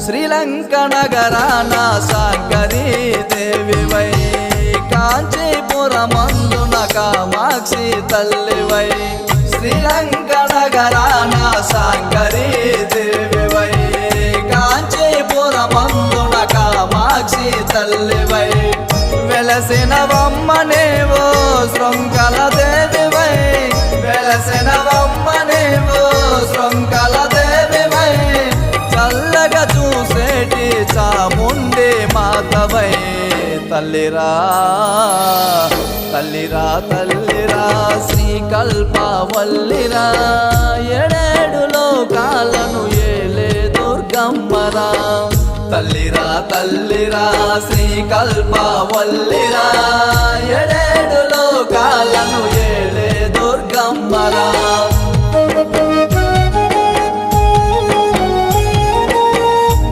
శ్రీలంక నగరాన శాంకరీ దేవివై కాంచీపురమందున కామాక్షి తల్లివై శ్రీలంక నగరాన శాంకరీ దేవివై కాంచీపురమందున కామాక్షి తల్లివై వెలసినవమ్మనేవో శృంఖల దేవివై వెలసినవమ్మనేవో శృంఖల దేవివై చల్లగా చూసేటి చాముండి మాతవై తల్లిరా తల్లిరా తల్లిరా శ్రీకల్పవల్లిరా ఏడేడు లోకాలను ఏలే దుర్గమ్మరా తల్లిరా తల్లిరా శ్రీకల్పవల్లిరా ఏడేడు లోకాలను ఏలే దుర్గమ్మరా